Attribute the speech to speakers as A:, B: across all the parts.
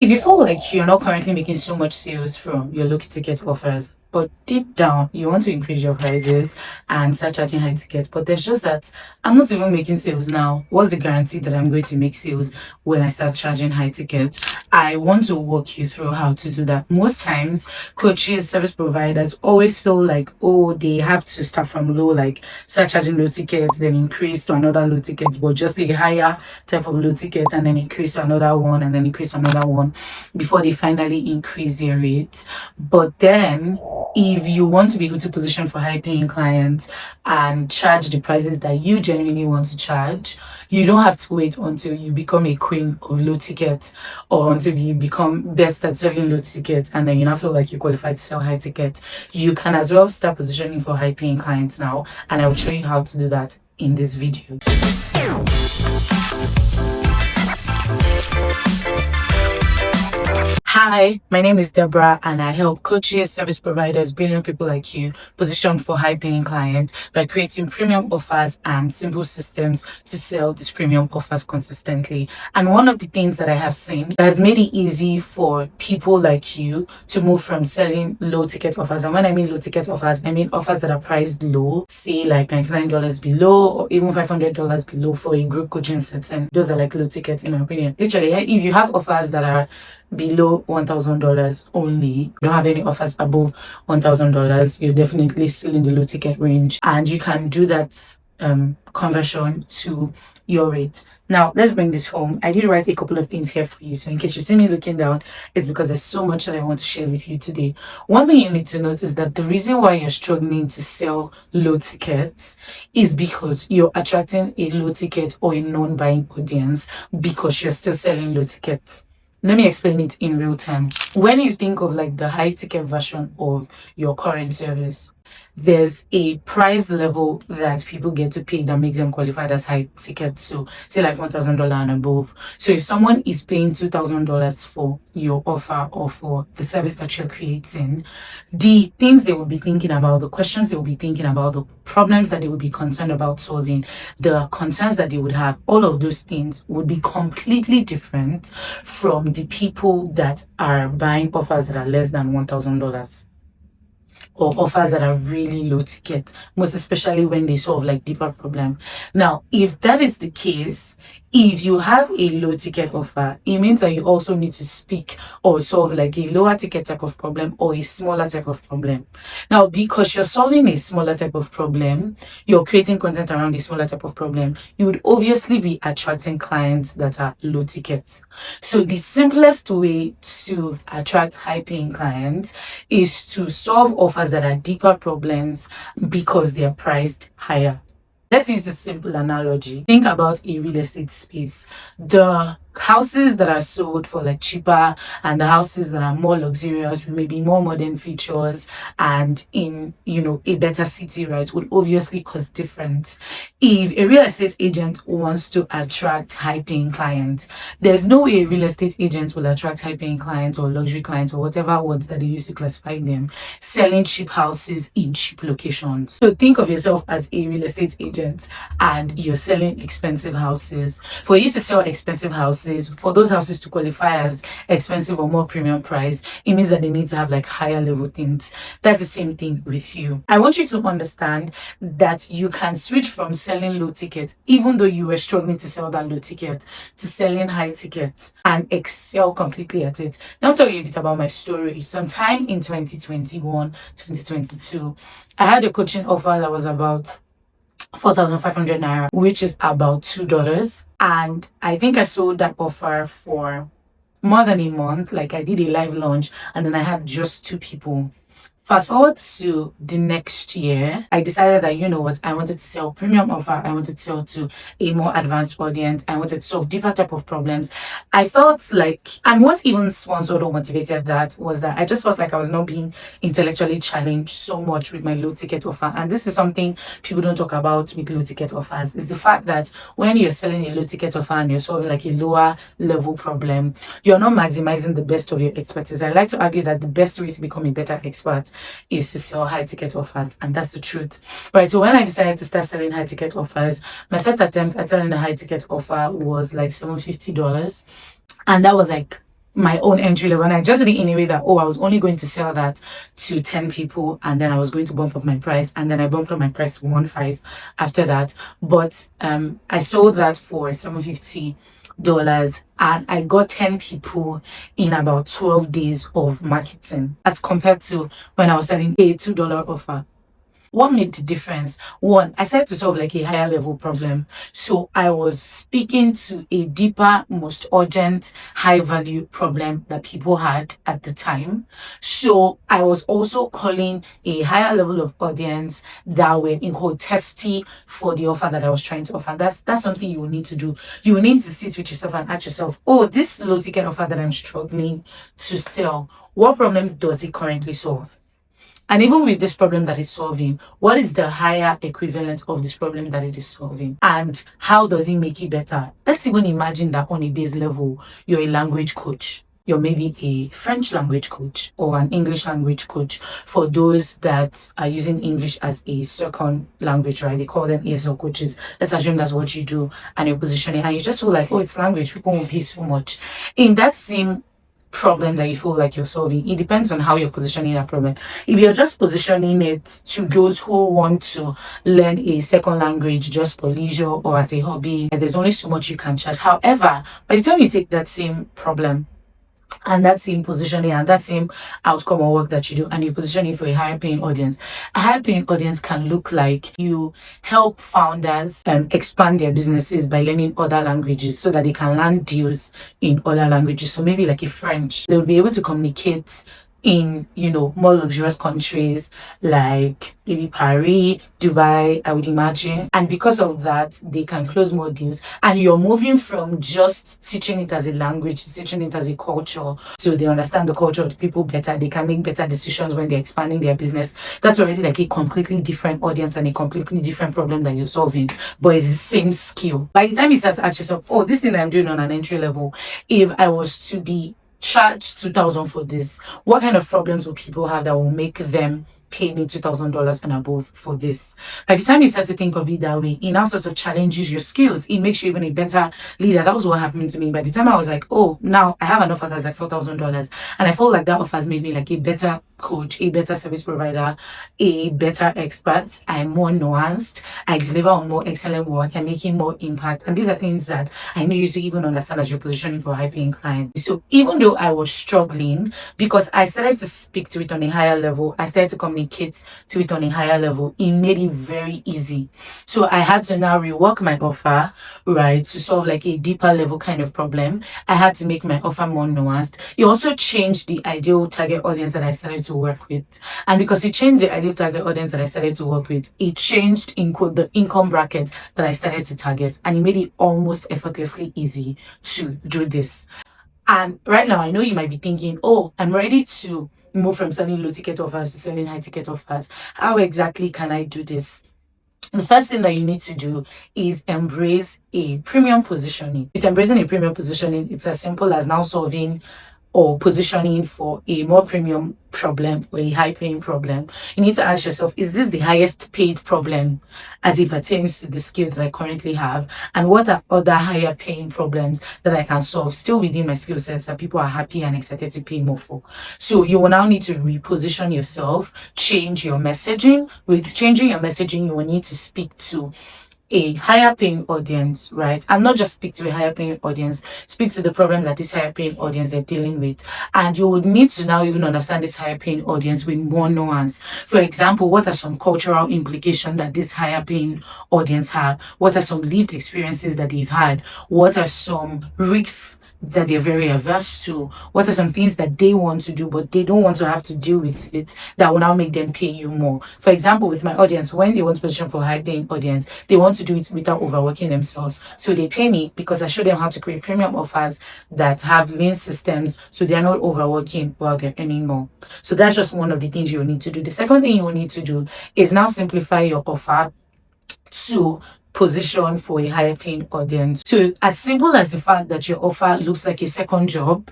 A: If you feel like you're not currently making so much sales from your low ticket offers, but deep down you want to increase your prices and start charging high tickets, but there's just that I'm not even making sales now. What's the guarantee that I'm going to make sales when I start charging high tickets? I want to walk you through how to do that. Most times, coaches, service providers always feel like, oh, they have to start from low, like start charging low tickets, then increase to another low tickets, but just a higher type of low ticket, and then increase to another one, and then increase to another one before they finally increase their rates. But then, if you want to be able to position for high paying clients and charge the prices that you genuinely want to charge, you don't have to wait until you become a queen of low ticket or until you become best at selling low ticket and then you now feel like you qualify to sell high ticket. You can as well start positioning for high paying clients now, and I will show you how to do that in this video. Hi, my name is Deborah, and I help coaches, service providers, brilliant people like you position for high paying clients by creating premium offers and simple systems to sell these premium offers consistently. And one of the things that I have seen that has made it easy for people like you to move from selling low ticket offers. And when I mean low ticket offers, I mean offers that are priced low, say like $99 below or even $500 below for a group coaching setting. Those are like low tickets in my opinion. Literally, if you have offers that are below $1,000 only, you don't have any offers above $1,000, you're definitely still in the low ticket range, and you can do that conversion to your rate. Now let's bring this home. I did write a couple of things here for you, so in case you see me looking down, it's because there's so much that I want to share with you today. One thing you need to note is that the reason why you're struggling to sell low tickets is because you're attracting a low ticket or a non-buying audience because you're still selling low tickets. Let me explain it in real time. When you think of like the high ticket version of your current service, there's a price level that people get to pay that makes them qualified as high ticket. So say like $1,000 and above. So if someone is paying $2,000 for your offer or for the service that you're creating, the things they will be thinking about, the questions they will be thinking about, the problems that they will be concerned about solving, the concerns that they would have, all of those things would be completely different from the people that are buying offers that are less than $1,000 or offers that are really low ticket, most especially when they solve like deeper problem. Now, if that is the case, if you have a low ticket offer, it means that you also need to speak or solve like a lower ticket type of problem or a smaller type of problem. Now, because you're solving a smaller type of problem, you're creating content around a smaller type of problem, you would obviously be attracting clients that are low ticket. So the simplest way to attract high paying clients is to solve offers that are deeper problems because they are priced higher. Let's use the simple analogy. Think about a real estate space. The houses that are sold for like cheaper and the houses that are more luxurious with maybe more modern features and in a better city, right, would obviously cost different. If a real estate agent wants to attract high paying clients, there's no way a real estate agent will attract high paying clients or luxury clients or whatever words that they use to classify them selling cheap houses in cheap locations. So think of yourself as a real estate agent and you're selling expensive houses. For you to sell expensive houses, for those houses to qualify as expensive or more premium price, it means that they need to have like higher level things. That's the same thing with you. I want you to understand that you can switch from selling low ticket, even though you were struggling to sell that low ticket, to selling high ticket and excel completely at it. Now I'll tell you a bit about my story. Sometime in 2021, 2022, I had a coaching offer that was about 4,500 naira, which is about $2. And I think I sold that offer for more than a month. Like I did a live launch and then I had just 2 people. Fast forward to the next year, I decided that, you know what, I wanted to sell premium offer. I wanted to sell to a more advanced audience. I wanted to solve different type of problems. I felt like, and what even sponsored or motivated that was that I just felt like I was not being intellectually challenged so much with my low ticket offer. And this is something people don't talk about with low ticket offers, is the fact that when you're selling a low ticket offer and you're solving like a lower level problem, you're not maximizing the best of your expertise. I like to argue that the best way to become a better expert is to sell high ticket offers, and that's the truth, right? So when I decided to start selling high ticket offers, my first attempt at selling a high ticket offer was like $750, and that was like my own entry level, and I just did it in a way that, I was only going to sell that to 10 people, and then I was going to bump up my price, and then I bumped up my price to 1.5 after that. But I sold that for $750, and I got 10 people in about 12 days of marketing, as compared to when I was selling a $2 offer. What made the difference? One, I started to solve like a higher level problem. So I was speaking to a deeper, most urgent, high value problem that people had at the time. So I was also calling a higher level of audience that were in quote testy for the offer that I was trying to offer. That's something you will need to do. You will need to sit with yourself and ask yourself, this low ticket offer that I'm struggling to sell, what problem does it currently solve? And even with this problem that it's solving, what is the higher equivalent of this problem that it is solving? And how does it make it better? Let's even imagine that on a base level, you're a language coach. You're maybe a French language coach or an English language coach for those that are using English as a second language, right? They call them ESL coaches. Let's assume that's what you do and you're positioning, and you just feel like, it's language, people won't pay so much. In that same problem that you feel like you're solving, it depends on how you're positioning that problem. If you're just positioning it to those who want to learn a second language just for leisure or as a hobby, there's only so much you can charge. However, by the time you take that same problem and that same positioning and that same outcome or work that you do, and you position it for a higher paying audience, a higher paying audience can look like you help founders expand their businesses by learning other languages so that they can land deals in other languages. So maybe like a French, they'll be able to communicate in more luxurious countries like maybe Paris, Dubai, I would imagine. And because of that, they can close more deals. And you're moving from just teaching it as a language to teaching it as a culture. So they understand the culture of the people better. They can make better decisions when they're expanding their business. That's already like a completely different audience and a completely different problem that you're solving. But it's the same skill. By the time you start to ask yourself, this thing that I'm doing on an entry level, if I was to be charge 2,000 for this, what kind of problems will people have that will make them pay me $2,000 and above for this? By the time you start to think of it that way, it now sort of challenges your skills. It makes you even a better leader. That was what happened to me. By the time I was like, now I have an offer that's like $4,000, and I felt like that offer has made me like a better coach, a better service provider, a better expert. I'm more nuanced. I deliver on more excellent work. I'm making more impact. And these are things that I need you to even understand as you're positioning for high-paying clients. So even though I was struggling, because I started to speak to it on a higher level, I started to communicate to it on a higher level, it made it very easy. So I had to now rework my offer, right, to solve like a deeper level kind of problem. I had to make my offer more nuanced. It also changed the ideal target audience that I started to work with. And because it changed the ideal target audience that I started to work with, it changed the income bracket that I started to target, and it made it almost effortlessly easy to do this. And right now, I know you might be thinking, I'm ready to move from selling low ticket offers to selling high ticket offers. How exactly can I do this? The first thing that you need to do is embrace a premium positioning. With embracing a premium positioning, it's as simple as now solving or positioning for a more premium problem or a high paying problem. You need to ask yourself, is this the highest paid problem as it pertains to the skill that I currently have? And what are other higher paying problems that I can solve still within my skill sets that people are happy and excited to pay more for? So you will now need to reposition yourself, change your messaging. With changing your messaging, you will need to speak to a higher paying audience, right? And not just speak to a higher paying audience, speak to the problem that this higher paying audience are dealing with. And you would need to now even understand this higher paying audience with more nuance. For example, what are some cultural implications that this higher paying audience have? What are some lived experiences that they've had? What are some risks that they're very averse to? What are some things that they want to do but they don't want to have to deal with it that will now make them pay you more? For example, with my audience, when they want to position for high paying audience, they want to do it without overworking themselves. So they pay me because I show them how to create premium offers that have lean systems so they're not overworking while they're earning more. So that's just one of the things you will need to do. The second thing you will need to do is now simplify your offer to position for a higher paying audience. So as simple as the fact that your offer looks like a second job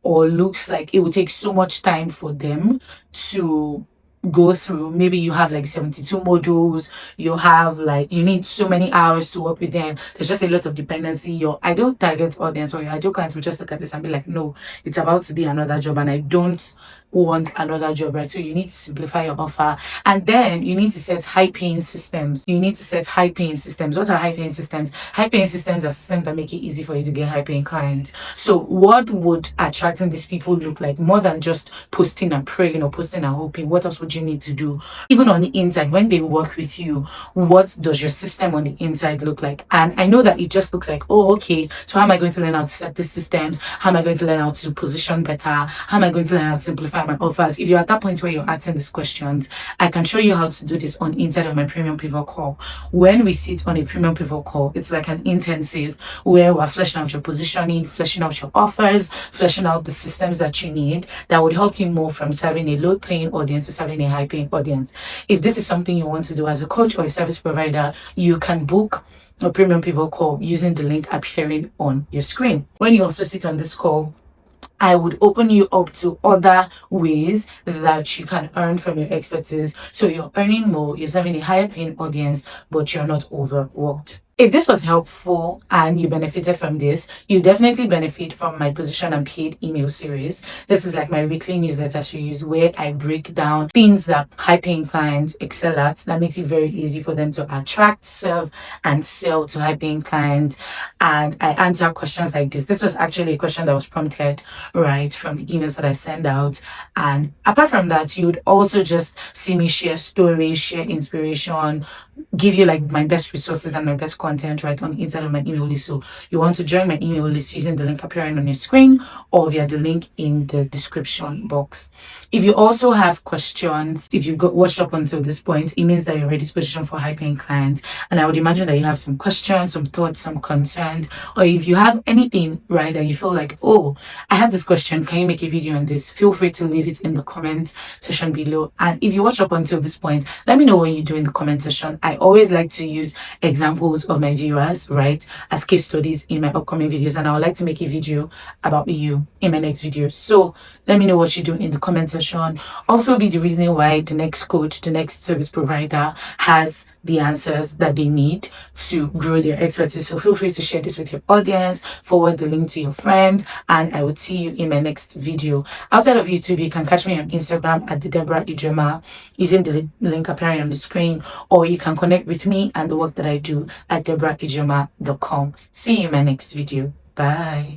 A: or looks like it will take so much time for them to go through. Maybe you have like 72 modules, you need so many hours to work with them. There's just a lot of dependency. Your ideal target audience or your ideal clients will just look at this and be like, no, it's about to be another job and I don't want another job, right? So you need to simplify your offer, and then you need to set high paying systems. What are high paying systems? High paying systems are systems that make it easy for you to get high paying clients. So what would attracting these people look like, more than just posting and praying or posting and hoping? What else would you need to do? Even on the inside, when they work with you, what does your system on the inside look like? And I know that it just looks like, oh, okay, so how am I going to learn how to set these systems? How am I going to learn how to position better? How am I going to learn how to simplify my offers? If you're at that point where you're asking these questions, I can show you how to do this on inside of my premium pivot call. When we sit on a premium pivot call, it's like an intensive where we're fleshing out your positioning, fleshing out your offers, fleshing out the systems that you need that would help you move from serving a low paying audience to serving a high paying audience. If this is something you want to do as a coach or a service provider, you can book a premium pivot call using the link appearing on your screen. When you also sit on this call, I would open you up to other ways that you can earn from your expertise. So you're earning more, you're serving a higher paying audience, but you're not overworked. If this was helpful and you benefited from this, you definitely benefit from my position and paid email series. This is like my weekly newsletter series where I break down things that high paying clients excel at that makes it very easy for them to attract, serve, and sell to high paying clients. And I answer questions like this. This was actually a question that was prompted right from the emails that I send out. And apart from that, you would also just see me share stories, share inspiration, give you like my best resources and my best content right on the inside of my email list. So you want to join my email list using the link appearing on your screen or via the link in the description box. If you also have questions, if you've watched up until this point, it means that you're ready to position for high paying clients. And I would imagine that you have some questions, some thoughts, some concerns, or if you have anything right that you feel like, oh, I have this question, can you make a video on this? Feel free to leave it in the comment section below. And if you watch up until this point, let me know what you do in the comment section. I always like to use examples of my viewers, right, as case studies in my upcoming videos, and I would like to make a video about you in my next video. So let me know what you do in the comment section. Also be the reason why the next coach, the next service provider has the answers that they need to grow their expertise. So feel free to share this with your audience, forward the link to your friends, and I will see you in my next video. Outside of YouTube, you can catch me on Instagram at Deborah Ijeoma using the link appearing on the screen, or you can connect with me and the work that I do at deborahijoma.com. See you in my next video. Bye.